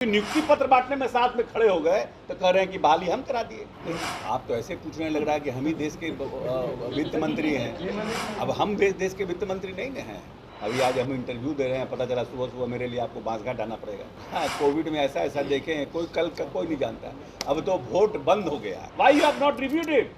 नियुक्ति पत्र बांटने में साथ में खड़े हो गए तो कह रहे हैं कि बहाली हम करा दिए। आप तो ऐसे पूछने लग रहा है कि हम ही देश के वित्त मंत्री हैं। अब हम देश के वित्त मंत्री नहीं ना हैं। अभी आज हम इंटरव्यू दे रहे हैं, पता चला सुबह सुबह मेरे लिए आपको बांसघाट आना पड़ेगा। हाँ, कोविड में ऐसा ऐसा देखे हैं, कोई कल का कोई नहीं जानता। अब तो वोट बंद हो गया। Why you have not reviewed it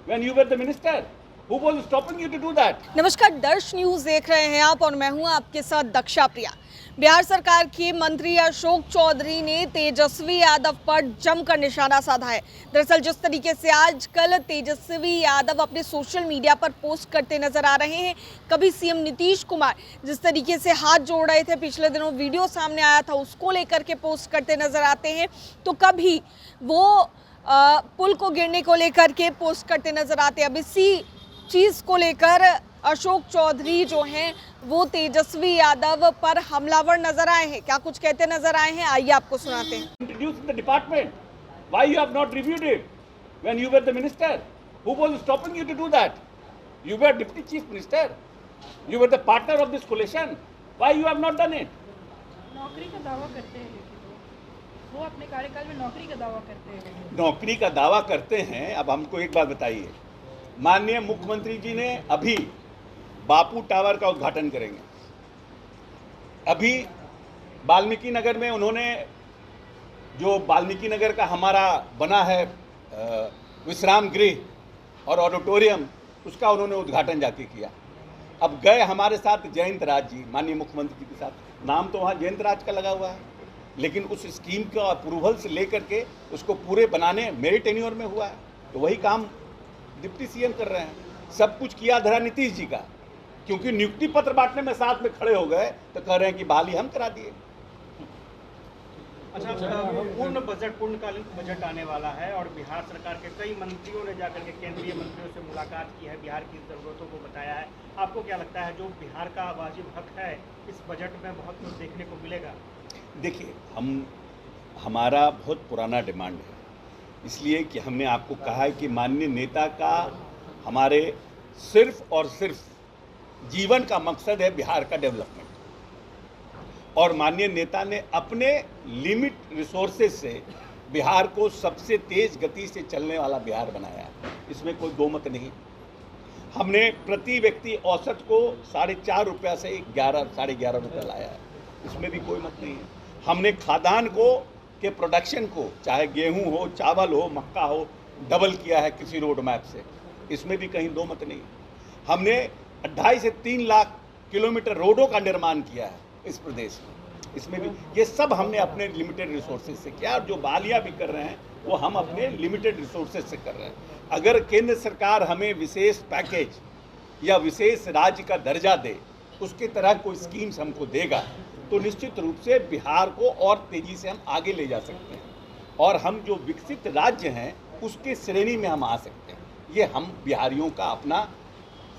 when you were the minister? Who was stopping you to do that? नमस्कार, दर्श न्यूज देख रहे हैं आप और मैं हूं आपके साथ दक्षा प्रिया। बिहार सरकार के मंत्री अशोक चौधरी ने तेजस्वी यादव पर जमकर निशाना साधा है। दरअसल जिस तरीके से आजकल तेजस्वी यादव अपने सोशल मीडिया पर पोस्ट करते नजर आ रहे हैं, कभी सीएम नीतीश कुमार जिस तरीके से हाथ जोड़ रहे थे, पिछले दिनों वीडियो सामने आया था, उसको लेकर के पोस्ट करते नजर आते हैं, तो कभी वो पुल को गिरने को लेकर के पोस्ट करते नजर आते हैं। अब इसी चीज को लेकर अशोक चौधरी जो हैं वो तेजस्वी यादव पर हमलावर नजर आए हैं। क्या कुछ कहते नजर आए हैं, आइए आपको सुनाते हैं। Introduced the department. Why you have not reviewed it when you were the minister? Who was stopping you to do that? You were deputy chief minister. You were the partner of this coalition. Why you have not done it? नौकरी का दावा करते हैं, लेकिन वो अपने कार्यकाल में नौकरी का दावा करते हैं। नौकरी का दावा करते हैं। अब हमको एक बात बताइए, माननीय मुख्यमंत्री जी ने अभी बापू टावर का उद्घाटन करेंगे। अभी वाल्मीकि नगर में उन्होंने जो वाल्मीकि नगर का हमारा बना है विश्राम गृह और ऑडिटोरियम, उसका उन्होंने उद्घाटन जाके किया। अब गए हमारे साथ जयंत राज जी, माननीय मुख्यमंत्री जी के साथ। नाम तो वहाँ जयंत राज का लगा हुआ है, लेकिन उस स्कीम का अप्रूवल से लेकर के उसको पूरे बनाने मेरे टेन्योर में हुआ है। तो वही काम डिप्टी सीएम कर रहे हैं। सब कुछ किया धरा नीतीश जी का, क्योंकि नियुक्ति पत्र बांटने में साथ में खड़े हो गए तो कह रहे हैं कि बहाली हम करा दिए। अच्छा, पूर्णकालीन बजट आने वाला है और बिहार सरकार के कई मंत्रियों ने जाकर के केंद्रीय मंत्रियों से मुलाकात की है, बिहार की ज़रूरतों को बताया है। आपको क्या लगता है जो बिहार का वाजिब हक है इस बजट में बहुत कुछ देखने को मिलेगा? देखिए, हमारा बहुत पुराना डिमांड है, इसलिए कि हमने आपको कहा है कि माननीय नेता का हमारे सिर्फ और सिर्फ जीवन का मकसद है बिहार का डेवलपमेंट। और माननीय नेता ने अपने लिमिट रिसोर्सेज से बिहार को सबसे तेज गति से चलने वाला बिहार बनाया है, इसमें कोई दो मत नहीं। हमने प्रति व्यक्ति औसत को 4.5 रुपया से 11-11.5 रुपया लाया है, इसमें भी कोई मत नहीं है। हमने खाद्यान्न के प्रोडक्शन को, चाहे गेहूं हो, चावल हो, मक्का हो, डबल किया है किसी रोड मैप से, इसमें भी कहीं दो मत नहीं। हमने 2.5 से 3 लाख किलोमीटर रोडों का निर्माण किया है इस प्रदेश में, इसमें भी ये सब हमने अपने लिमिटेड रिसोर्सेज से किया। और जो बहालियाँ भी कर रहे हैं वो हम अपने लिमिटेड रिसोर्सेज से कर रहे हैं। अगर केंद्र सरकार हमें विशेष पैकेज या विशेष राज्य का दर्जा दे, उसके तरह कोई स्कीम्स हमको देगा, तो निश्चित रूप से बिहार को और तेज़ी से हम आगे ले जा सकते हैं और हम जो विकसित राज्य हैं उसके श्रेणी में हम आ सकते हैं। ये हम बिहारियों का अपना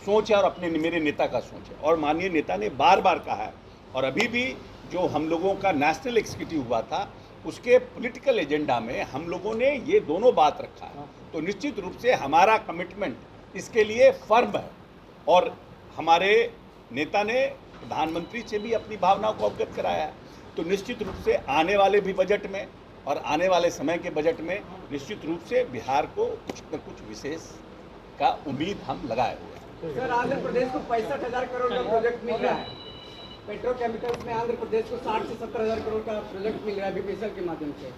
सोच है और अपने मेरे नेता का सोच है। और माननीय नेता ने बार बार कहा है, और अभी भी जो हम लोगों का नेशनल एग्जीक्यूटिव हुआ था उसके पॉलिटिकल एजेंडा में हम लोगों ने ये दोनों बात रखा है। तो निश्चित रूप से हमारा कमिटमेंट इसके लिए फर्म है। और हमारे नेता ने प्रधानमंत्री से भी अपनी भावनाओं को अवगत कराया है। तो निश्चित रूप से आने वाले भी बजट में और आने वाले समय के बजट में निश्चित रूप से बिहार को कुछ न कुछ विशेष का उम्मीद हम लगाए हुए हैं। सर, आंध्र प्रदेश को 65,000 करोड़ का प्रोजेक्ट मिल रहा है। पेट्रोकेमिकल्स में आंध्र प्रदेश को 60 से 70,000 करोड़ का प्रोजेक्ट मिल रहा है बीपीएसएल के माध्यम से।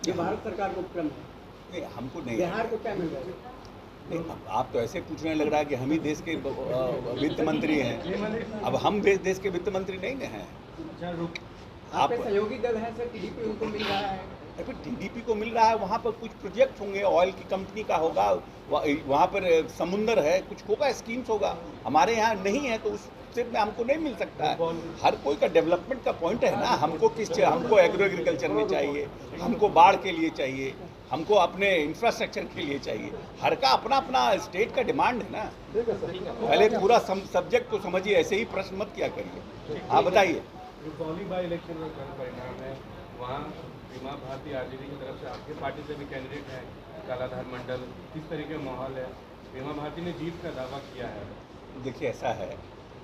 ये भारत सरकार को उपक्रम है। नहीं, हमको नहीं, बिहार को क्या मिल रहा है? नहीं, आप तो ऐसे पूछने लग रहा है कि हम ही देश के वित्त मंत्री हैं। अब हम देश के वित्त मंत्री नहीं ना हैं। आपके सहयोगी दल है सर, टीडीपी, उनको मिल रहा है। देखो, टीडीपी को मिल रहा है, वहाँ पर कुछ प्रोजेक्ट होंगे, ऑयल की कंपनी का होगा, वहाँ पर समुंदर है, कुछ होगा, स्कीम्स होगा। हमारे यहाँ नहीं है तो उससे में हमको नहीं मिल सकता है। हर कोई का डेवलपमेंट का पॉइंट है ना। हमको एग्रीकल्चर में चाहिए, हमको बाढ़ के लिए चाहिए, हमको अपने इंफ्रास्ट्रक्चर के लिए चाहिए। हर का अपना अपना स्टेट का डिमांड है ना। पहले पूरा सब्जेक्ट को समझिए, ऐसे ही प्रश्न मत किया करिए। हाँ, बताइए। रुपौली बाई इलेक्शन में कल परिणाम है, वहाँ बीमा भारती आरजेडी की तरफ से आपके पार्टी से भी कैंडिडेट है कालाधार मंडल, किस तरीके का माहौल है? बीमा भारती ने जीत का दावा किया है। देखिए, ऐसा है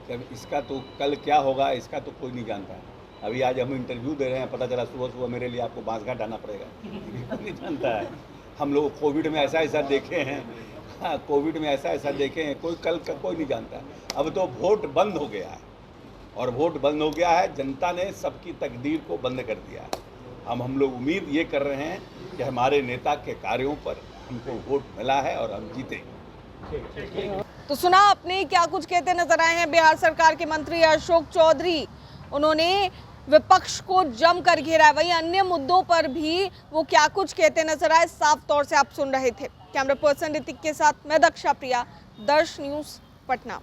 कि इसका तो कल क्या होगा इसका तो कोई नहीं जानता है। अभी आज हम इंटरव्यू दे रहे हैं, पता चला सुबह सुबह मेरे लिए आपको बांसघाट आना पड़ेगा। कोई नहीं जानता है। हम लोग कोविड में ऐसा ऐसा देखे हैं, हाँ, कोविड में ऐसा ऐसा देखे हैं, कोई कल का कोई नहीं जानता। अब तो वोट बंद हो गया है, और वोट बंद हो गया है, जनता ने सबकी तकदीर को बंद कर दिया है। हम लोग उम्मीद ये कर रहे हैं कि हमारे नेता के कार्यों पर हमको वोट मिला है और हम जीतेंगे। तो सुना आपने क्या कुछ कहते नजर आए हैं बिहार सरकार के मंत्री अशोक चौधरी। उन्होंने विपक्ष को जमकर घेरा है, वहीं अन्य मुद्दों पर भी वो क्या कुछ कहते नजर आए, साफ तौर से आप सुन रहे थे। कैमरा पर्सन ऋतिक के साथ मैं दक्षा प्रिया, दर्श न्यूज पटना।